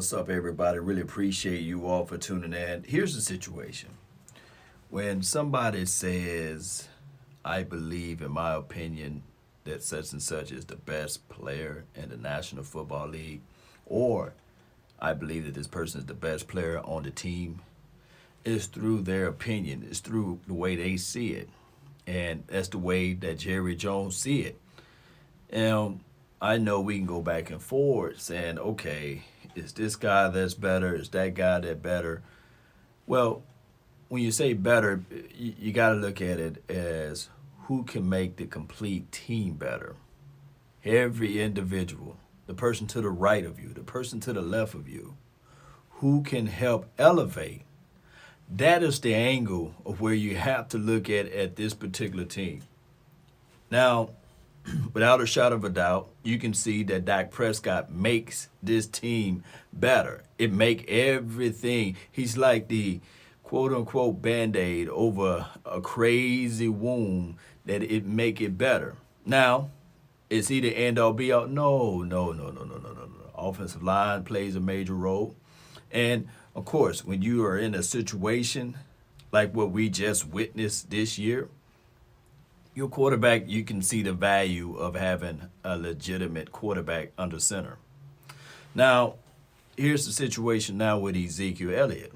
What's up, everybody? Really appreciate you all for tuning in. Here's the situation. When somebody says, I believe, in my opinion, that such and such is the best player in the National Football League, or I believe that this person is the best player on the team, it's through their opinion. It's through the way they see it. And that's the way that Jerry Jones see it. And I know we can go back and forth saying, okay, is this guy that's better? Is that guy that better? Well, when you say better, you got to look at it as who can make the complete team better. Every individual, the person to the right of you, the person to the left of you, who can help elevate. That is the angle of where you have to look at this particular team. Now, without a shadow of a doubt, you can see that Dak Prescott makes this team better. It make everything. He's like the quote unquote band-aid over a crazy wound that it make it better. Now, is he the end all be all? No, no, no, no, no, no, no, no. Offensive line plays a major role. And of course, when you are in a situation like what we just witnessed this year, your quarterback, you can see the value of having a legitimate quarterback under center. Now, here's the situation now with Ezekiel Elliott.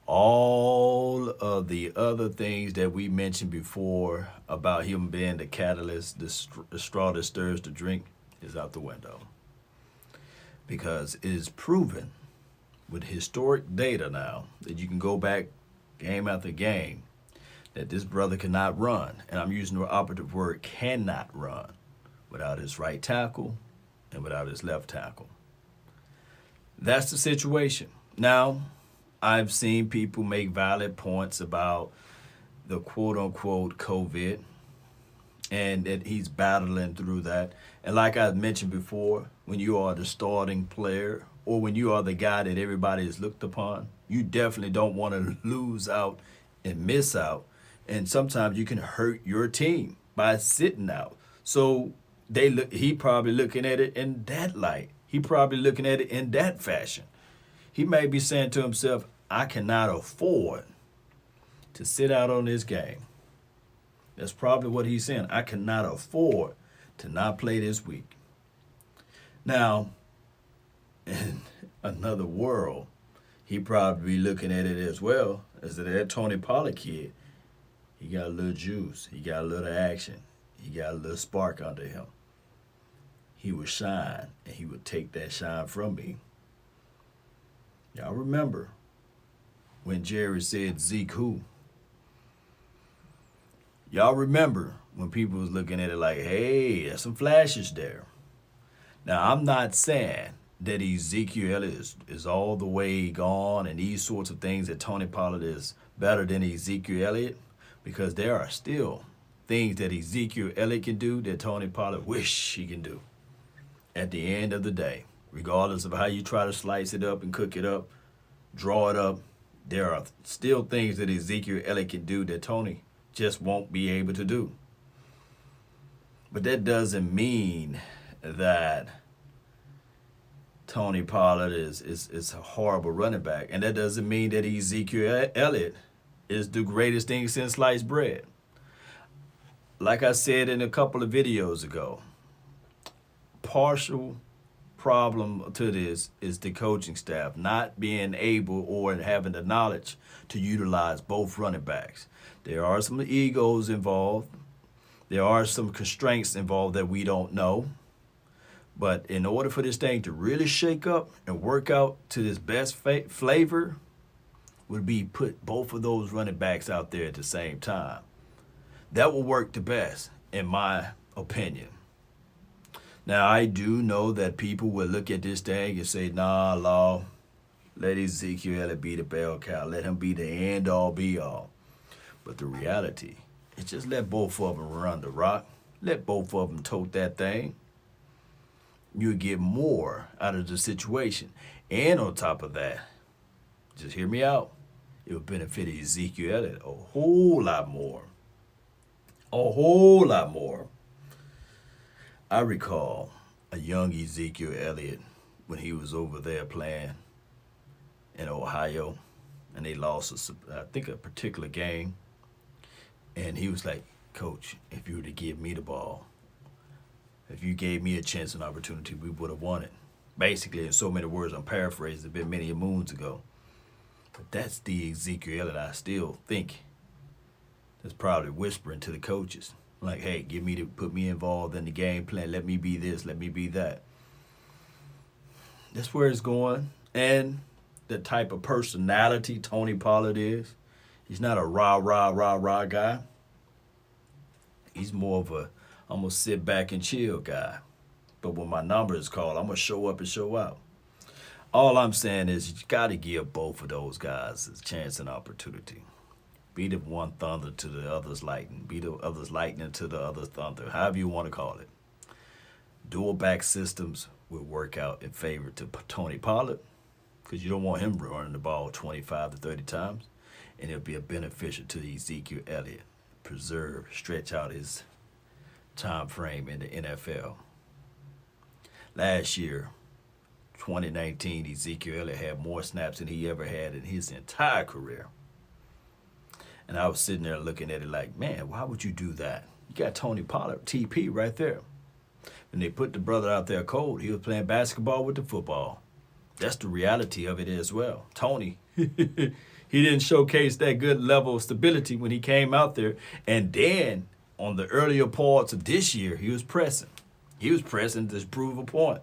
All of the other things that we mentioned before about him being the catalyst, the straw that stirs the drink, is out the window. Because it is proven with historic data now that you can go back game after game that this brother cannot run, and I'm using the operative word cannot run, without his right tackle and without his left tackle. That's the situation. Now, I've seen people make valid points about the quote-unquote COVID and that he's battling through that. And like I mentioned before, when you are the starting player or when you are the guy that everybody is looked upon, you definitely don't want to lose out and miss out. And sometimes you can hurt your team by sitting out. So he probably looking at it in that light. He probably looking at it in that fashion. He may be saying to himself, I cannot afford to sit out on this game. That's probably what he's saying. I cannot afford to not play this week. Now, in another world, he probably be looking at it as well as that Tony Pollard kid. He got a little juice. He got a little action. He got a little spark under him. He would shine, and he would take that shine from me. Y'all remember when Jerry said Zeke who? Y'all remember when people was looking at it like, hey, there's some flashes there. Now, I'm not saying that Ezekiel Elliott is all the way gone and these sorts of things, that Tony Pollard is better than Ezekiel Elliott, because there are still things that Ezekiel Elliott can do that Tony Pollard wish he can do. At the end of the day, regardless of how you try to slice it up and cook it up, draw it up, there are still things that Ezekiel Elliott can do that Tony just won't be able to do. But that doesn't mean that Tony Pollard is a horrible running back. And that doesn't mean that Ezekiel Elliott is the greatest thing since sliced bread. Like I said in a couple of videos ago, partial problem to this is the coaching staff not being able or having the knowledge to utilize both running backs. There are some egos involved. There are some constraints involved that we don't know. But in order for this thing to really shake up and work out to this best flavor, would be put both of those running backs out there at the same time. That will work the best, in my opinion. Now, I do know that people will look at this thing and say, nah, Law, let Ezekiel Elliott be the bell cow. Let him be the end-all, be-all. But the reality is just let both of them run the rock. Let both of them tote that thing. You'll get more out of the situation. And on top of that, just hear me out, it would benefit Ezekiel Elliott a whole lot more. A whole lot more. I recall a young Ezekiel Elliott when he was over there playing in Ohio, and they lost, I think, a particular game. And he was like, Coach, if you were to give me the ball, if you gave me a chance and opportunity, we would have won it. Basically, in so many words, I'm paraphrasing, it's been many moons ago. But that's the Ezekiel Elliott I still think that's probably whispering to the coaches. Like, hey, put me involved in the game plan. Let me be this, let me be that. That's where it's going. And the type of personality Tony Pollard is. He's not a rah guy. He's more of a, I'm going to sit back and chill guy. But when my number is called, I'm going to show up and show out. All I'm saying is you got to give both of those guys a chance and opportunity. Be the one thunder to the other's lightning. Be the other's lightning to the other's thunder. However you want to call it. Dual back systems will work out in favor to Tony Pollard because you don't want him running the ball 25 to 30 times. And it'll be a beneficial to Ezekiel Elliott. Stretch out his time frame in the NFL. Last year, 2019, Ezekiel Elliott had more snaps than he ever had in his entire career. And I was sitting there looking at it like, man, why would you do that? You got Tony Pollard, TP, right there. And they put the brother out there cold. He was playing basketball with the football. That's the reality of it as well. Tony, he didn't showcase that good level of stability when he came out there. And then on the earlier parts of this year, he was pressing. He was pressing to prove a point.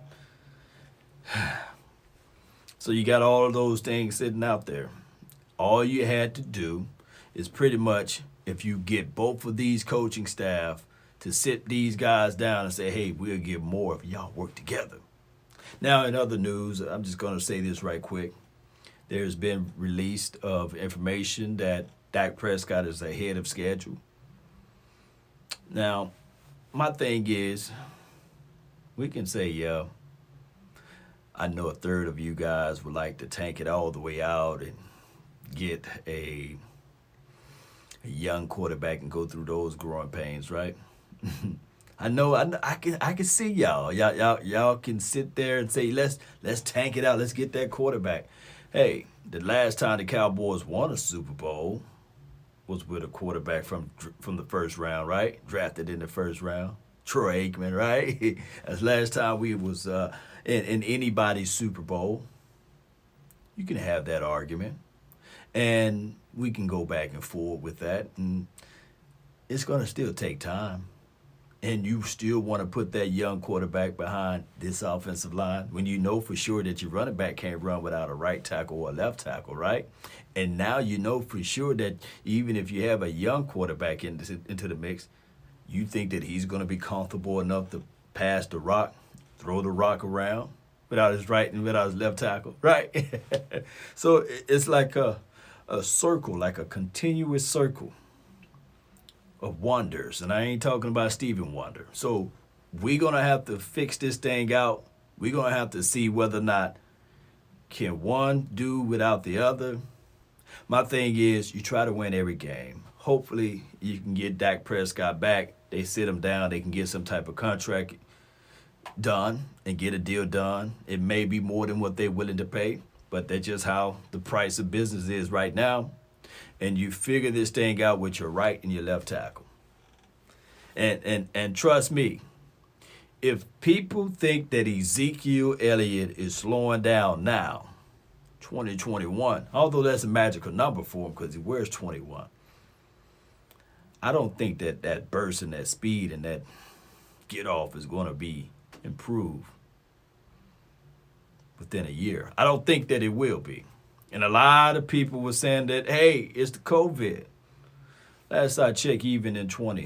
So you got all of those things sitting out there. All you had to do is pretty much, if you get both of these coaching staff to sit these guys down and say, hey, we'll give more if y'all work together. Now, in other news, I'm just going to say this right quick. There's been released of information that Dak Prescott is ahead of schedule. Now, my thing is, we can say, yeah, I know a third of you guys would like to tank it all the way out and get a young quarterback and go through those growing pains, right? I know, I can see y'all. Y'all can sit there and say, let's tank it out. Let's get that quarterback. Hey, the last time the Cowboys won a Super Bowl was with a quarterback from the first round, right? Drafted in the first round. Troy Aikman, right? That's last time we was in anybody's Super Bowl. You can have that argument. And we can go back and forth with that. And it's going to still take time. And you still want to put that young quarterback behind this offensive line when you know for sure that your running back can't run without a right tackle or a left tackle, right? And now you know for sure that even if you have a young quarterback into the mix, you think that he's going to be comfortable enough to pass the rock, throw the rock around without his right and without his left tackle, right? So it's like a circle, like a continuous circle of wonders. And I ain't talking about Stephen Wonder. So we're going to have to fix this thing out. We're going to have to see whether or not can one do without the other. My thing is you try to win every game. Hopefully you can get Dak Prescott back. They sit him down. They can get some type of contract done and get a deal done. It may be more than what they're willing to pay, but that's just how the price of business is right now. And you figure this thing out with your right and your left tackle. And trust me, if people think that Ezekiel Elliott is slowing down now, 2021, although that's a magical number for him because he wears 21, I don't think that burst and that speed and that get off is going to be improved within a year. I don't think that it will be. And a lot of people were saying that, hey, it's the COVID. Last I checked, even in hold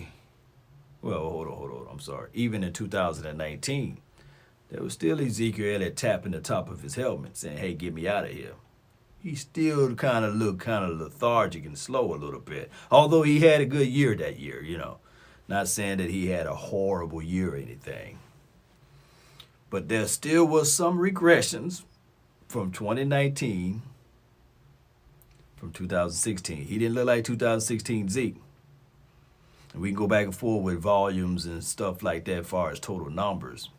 on, I'm sorry. Even in 2019, there was still Ezekiel Elliott tapping the top of his helmet saying, hey, get me out of here. He still looked kind of lethargic and slow a little bit. Although he had a good year that year, you know. Not saying that he had a horrible year or anything. But there still was some regressions from 2019, from 2016. He didn't look like 2016 Zeke. And we can go back and forth with volumes and stuff like that as far as total numbers.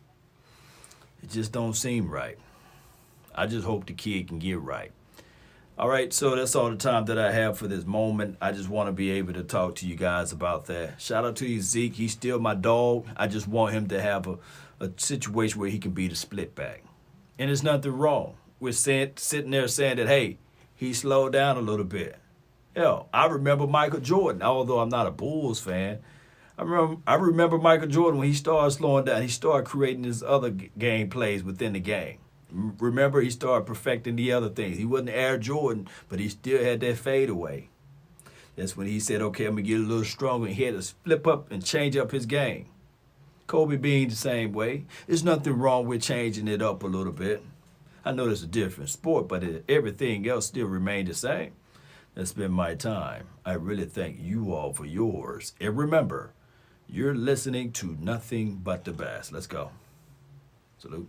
It just don't seem right. I just hope the kid can get right. All right, so that's all the time that I have for this moment. I just want to be able to talk to you guys about that. Shout out to Zeke. He's still my dog. I just want him to have a situation where he can be the split back. And there's nothing wrong with sitting there saying that, hey, he slowed down a little bit. Hell, I remember Michael Jordan, although I'm not a Bulls fan. I remember Michael Jordan when he started slowing down. He started creating his other game plays within the game. Remember, he started perfecting the other things. He wasn't Air Jordan, but he still had that fadeaway. That's when he said, okay, I'm going to get a little stronger. And he had to flip up and change up his game. Kobe being the same way. There's nothing wrong with changing it up a little bit. I know there's a different sport, but everything else still remained the same. That's been my time. I really thank you all for yours. And remember, you're listening to nothing but the best. Let's go. Salute.